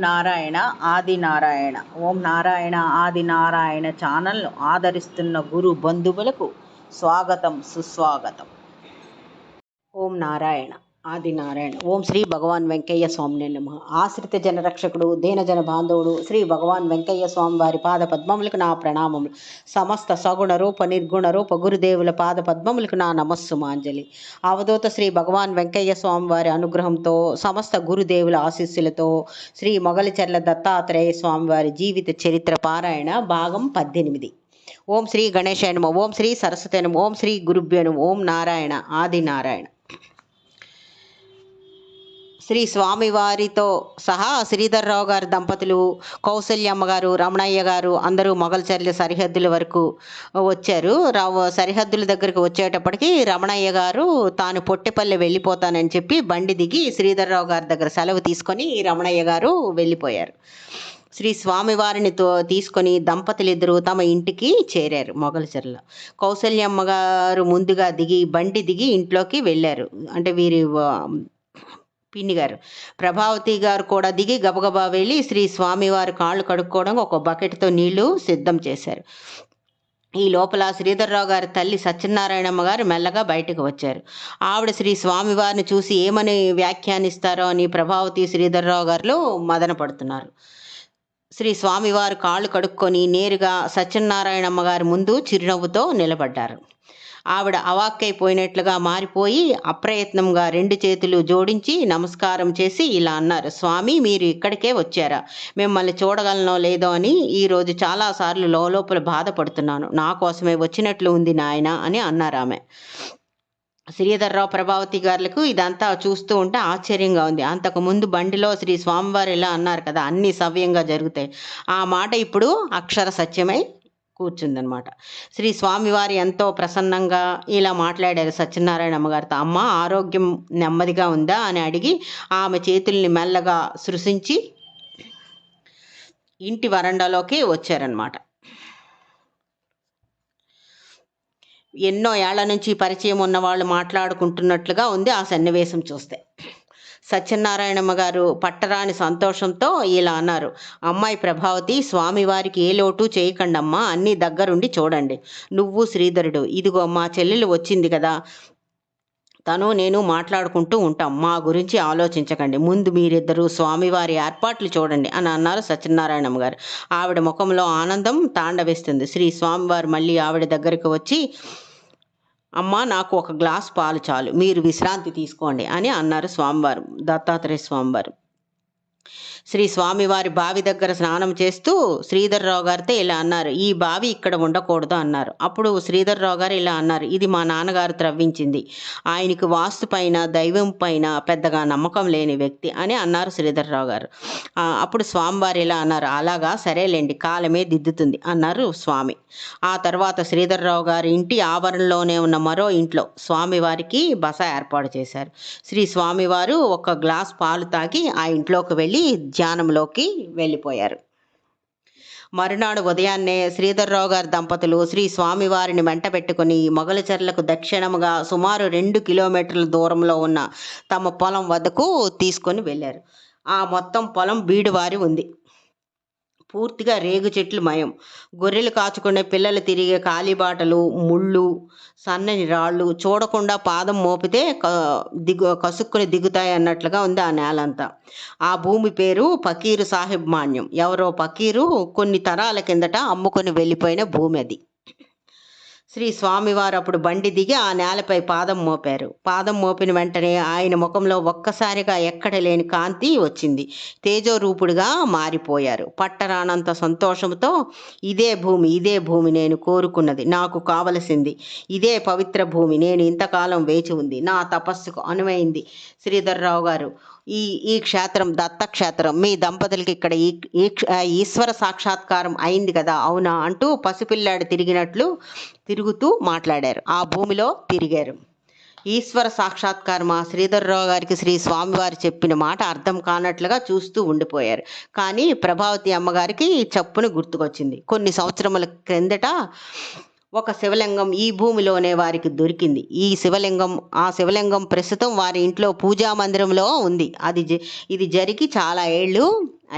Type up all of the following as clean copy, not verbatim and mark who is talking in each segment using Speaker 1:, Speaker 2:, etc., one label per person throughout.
Speaker 1: నారాయణ ఆది నారాయణ. ఓం నారాయణ ఆది నారాయణ ఛానల్ను ఆదరిస్తున్న గురు బంధువులకు స్వాగతం, సుస్వాగతం. ఓం నారాయణ ఆది నారాయణ. ఓం శ్రీ భగవాన్ వెంకయ్య స్వామినే నమః. ఆశ్రిత జనరక్షకుడు, దీనజన బాంధవుడు శ్రీ భగవాన్ వెంకయ్య స్వామి వారి పాద పద్మములకు నా ప్రణామములు. సమస్త సగుణ రూప నిర్గుణ రూప గురుదేవుల పాద పద్మములకు నా నమస్సుమాంజలి. అవధూత శ్రీ భగవాన్ వెంకయ్య స్వామి వారి అనుగ్రహంతో, సమస్త గురుదేవుల ఆశీస్సులతో శ్రీ మొగలిచెర్ల దత్తాత్రేయ స్వామి వారి జీవిత చరిత్ర పారాయణ భాగం 18. ఓం శ్రీ గణేశాయ నమః. ఓం శ్రీ సరస్వతి నమః. ఓం శ్రీ గురుభ్యో నమః. ఓం నారాయణ ఆది నారాయణ. శ్రీ స్వామివారితో సహా శ్రీధర్రావు గారి దంపతులు, కౌసల్యమ్మ గారు, రమణయ్య గారు అందరూ మొగల్చెర్ల సరిహద్దుల వరకు వచ్చారు. సరిహద్దుల దగ్గరికి వచ్చేటప్పటికి రమణయ్య గారు తాను పొట్టెపల్లి వెళ్ళిపోతానని చెప్పి బండి దిగి శ్రీధర్రావు గారి దగ్గర సెలవు తీసుకొని రమణయ్య గారు వెళ్ళిపోయారు. శ్రీ స్వామివారిని తీసుకొని దంపతులిద్దరూ తమ ఇంటికి చేరారు మొగల్చెర్ల. కౌసల్యమ్మ గారు ముందుగా బండి దిగి ఇంట్లోకి వెళ్ళారు. అంటే వీరి పిన్ని గారు. ప్రభావతి గారు కూడా దిగి గబగబా వెళ్ళి శ్రీ స్వామివారి కాళ్ళు కడుక్కోవడం ఒక బకెట్తో నీళ్లు సిద్ధం చేశారు. ఈ లోపల శ్రీధర్రావు గారి తల్లి సత్యనారాయణమ్మ గారు మెల్లగా బయటకు వచ్చారు. ఆవిడ శ్రీ స్వామివారిని చూసి ఏమని వ్యాఖ్యానిస్తారో అని ప్రభావతి శ్రీధర్రావు గారు మదన పడుతున్నారు. శ్రీ స్వామివారు కాళ్ళు కడుక్కొని నేరుగా సత్యనారాయణమ్మ గారి ముందు చిరునవ్వుతో నిలబడ్డారు. ఆవిడ అవాక్కైపోయినట్లుగా మారిపోయి అప్రయత్నంగా 2 చేతులు జోడించి నమస్కారం చేసి ఇలా అన్నారు. స్వామి, మీరు ఇక్కడికే వచ్చారా? మిమ్మల్ని చూడగలనో లేదో అని ఈరోజు చాలాసార్లు లోపల బాధపడుతున్నాను. నా కోసమే వచ్చినట్లు ఉంది నాయన అని అన్నారు ఆమె. శ్రీధర్రావు, ప్రభావతి గారులకు ఇదంతా చూస్తూ ఉంటే ఆశ్చర్యంగా ఉంది. అంతకుముందు బండిలో శ్రీ స్వామివారు ఇలా అన్నారు కదా, అన్నీ సవ్యంగా జరుగుతాయి. ఆ మాట ఇప్పుడు అక్షర సత్యమై కూర్చుందనమాట. శ్రీ స్వామివారి ఎంతో ప్రసన్నంగా ఇలా మాట్లాడారు సత్యనారాయణమ్మ గారితో. అమ్మ, ఆరోగ్యం నెమ్మదిగా ఉందా అని అడిగి ఆమె చేతుల్ని మెల్లగా సృశించి ఇంటి వరండాలోకి వచ్చారనమాట. ఎన్నో ఏళ్ల నుంచి పరిచయం ఉన్న వాళ్ళు మాట్లాడుకుంటున్నట్లుగా ఉంది ఆ సన్నివేశం చూస్తే. సత్యనారాయణమ్మ గారు పట్టరాని సంతోషంతో ఇలా అన్నారు. అమ్మాయి ప్రభావతి, స్వామివారికి ఏ లోటు చేయకండమ్మా, అన్నీ దగ్గరుండి చూడండి. నువ్వు శ్రీధరుడు, ఇదిగో మా చెల్లెలు వచ్చింది కదా, తను నేను మాట్లాడుకుంటూ ఉంటాం. మా గురించి ఆలోచించకండి. ముందు మీరిద్దరూ స్వామివారి ఏర్పాట్లు చూడండి అని అన్నారు సత్యనారాయణమ్మ గారు. ఆవిడ ముఖంలో ఆనందం తాండవేస్తుంది. శ్రీ స్వామివారు మళ్ళీ ఆవిడ దగ్గరికి వచ్చి, అమ్మ, నాకు ఒక గ్లాస్ పాలు చాలు, మీరు విశ్రాంతి తీసుకోండి అని అన్నారు స్వామివారు, దత్తాత్రేయ స్వామివారు. శ్రీ స్వామివారి బావి దగ్గర స్నానం చేస్తూ శ్రీధర్రావు గారితో ఇలా అన్నారు. ఈ బావి ఇక్కడ ఉండకూడదు అన్నారు. అప్పుడు శ్రీధర్రావు గారు ఇలా అన్నారు. ఇది మా నాన్నగారు త్రవ్వించింది. ఆయనకి వాస్తు పైన, దైవం పైన పెద్దగా నమ్మకం లేని వ్యక్తి అని అన్నారు శ్రీధర్రావు గారు. అప్పుడు స్వామివారు ఇలా అన్నారు. అలాగా, సరేలేండి, కాలమే దిద్దుతుంది అన్నారు స్వామి. ఆ తర్వాత శ్రీధర్రావు గారి ఇంటి ఆవరణలోనే ఉన్న మరో ఇంట్లో స్వామివారికి బస ఏర్పాటు చేశారు. శ్రీ స్వామివారు ఒక గ్లాస్ పాలు తాగి ఆ ఇంట్లోకి వెళ్ళి ధ్యానంలోకి వెళ్ళిపోయారు. మరునాడు ఉదయాన్నే శ్రీధర్రావు గారి దంపతులు శ్రీ స్వామివారిని వెంట పెట్టుకుని మొగలిచెర్లకు దక్షిణముగా సుమారు 2 కిలోమీటర్ల దూరంలో ఉన్న తమ పొలం వద్దకు తీసుకొని వెళ్ళారు. ఆ మొత్తం పొలం బీడువారి ఉంది. పూర్తిగా రేగు చెట్లు మయం. గొర్రెలు కాచుకునే పిల్లలు తిరిగే కాలిబాటలు, ముళ్ళు, సన్నని రాళ్ళు, చూడకుండా పాదం మోపితే కసుక్కుని దిగుతాయి అన్నట్లుగా ఉంది ఆ నేలంతా. ఆ భూమి పేరు పకీరు సాహిబ్ మాన్యం. ఎవరో పకీరు కొన్ని తరాల కిందట అమ్ముకొని వెళ్ళిపోయిన భూమి అది. శ్రీ స్వామివారు అప్పుడు బండి దిగి ఆ నేలపై పాదం మోపారు. పాదం మోపిన వెంటనే ఆయన ముఖంలో ఒక్కసారిగా ఎక్కడ లేని కాంతి వచ్చింది. తేజోరూపుడుగా మారిపోయారు. పట్టరానంత సంతోషంతో, ఇదే భూమి నేను కోరుకున్నది, నాకు కావలసింది, ఇదే పవిత్ర భూమి, నేను ఇంతకాలం వేచి ఉంది, నా తపస్సుకు అనువైంది. శ్రీధర్రావు గారు, ఈ క్షేత్రం దత్తక్షేత్రం. మీ దంపతులకి ఇక్కడ ఈశ్వర సాక్షాత్కారం అయింది కదా, అవునా అంటూ పసిపిల్లాడు తిరుగుతూ మాట్లాడారు. ఆ భూమిలో తిరిగారు. ఈశ్వర సాక్షాత్కారమా? శ్రీధర్రావు గారికి శ్రీ స్వామివారు చెప్పిన మాట అర్థం కానట్లుగా చూస్తూ ఉండిపోయారు. కానీ ప్రభావతి అమ్మగారికి చప్పున గుర్తుకొచ్చింది. కొన్ని సంవత్సరముల క్రిందట ఒక శివలింగం ఈ భూమిలోనే వారికి దొరికింది. ఆ శివలింగం ప్రస్తుతం వారి ఇంట్లో పూజా మందిరంలో ఉంది. ఇది జరిగి చాలా ఏళ్ళు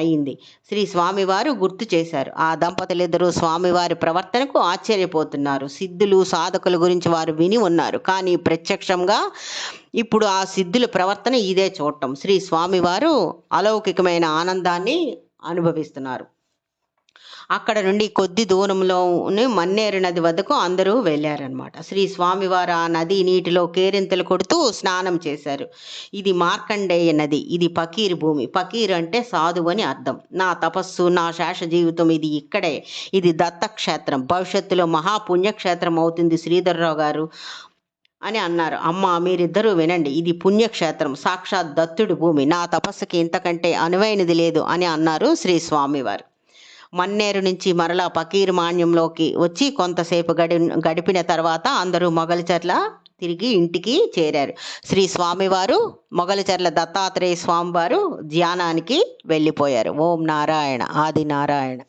Speaker 1: అయింది. శ్రీ స్వామివారు గుర్తు చేశారు. ఆ దంపతులిద్దరూ స్వామివారి ప్రవర్తనకు ఆశ్చర్యపోతున్నారు. సిద్ధులు సాధకుల గురించి వారు విని ఉన్నారు, కానీ ప్రత్యక్షంగా ఇప్పుడు ఆ సిద్ధుల ప్రవర్తన ఇదే చూడటం. శ్రీ స్వామివారు అలౌకికమైన ఆనందాన్ని అనుభవిస్తున్నారు. అక్కడ నుండి కొద్ది దూరంలోని మన్నేరు నది వద్దకు అందరూ వెళ్ళారనమాట. శ్రీ స్వామివారు ఆ నది నీటిలో కేరింతలు కొడుతూ స్నానం చేశారు. ఇది మార్కండేయ నది. ఇది పకీరు భూమి. పకీరు అంటే సాధువు అని అర్థం. నా తపస్సు, నా శేష జీవితం ఇది ఇక్కడే. ఇది దత్తక్షేత్రం. భవిష్యత్తులో మహాపుణ్యక్షేత్రం అవుతుంది శ్రీధర్రావు గారు అని అన్నారు. అమ్మ, మీరిద్దరూ వినండి, ఇది పుణ్యక్షేత్రం, సాక్షాత్ దత్తుడి భూమి. నా తపస్సుకి ఇంతకంటే అనువైనది లేదు అని అన్నారు శ్రీ స్వామివారు. మన్నేరు నుంచి మరలా పకీరు మాన్యంలోకి వచ్చి కొంతసేపు గడిపిన తర్వాత అందరూ మొగలిచర్ల తిరిగి ఇంటికి చేరారు. శ్రీ స్వామివారు మొగలిచర్ల దత్తాత్రేయ స్వామివారు ధ్యానానికి వెళ్ళిపోయారు. ఓం నారాయణ ఆది నారాయణ.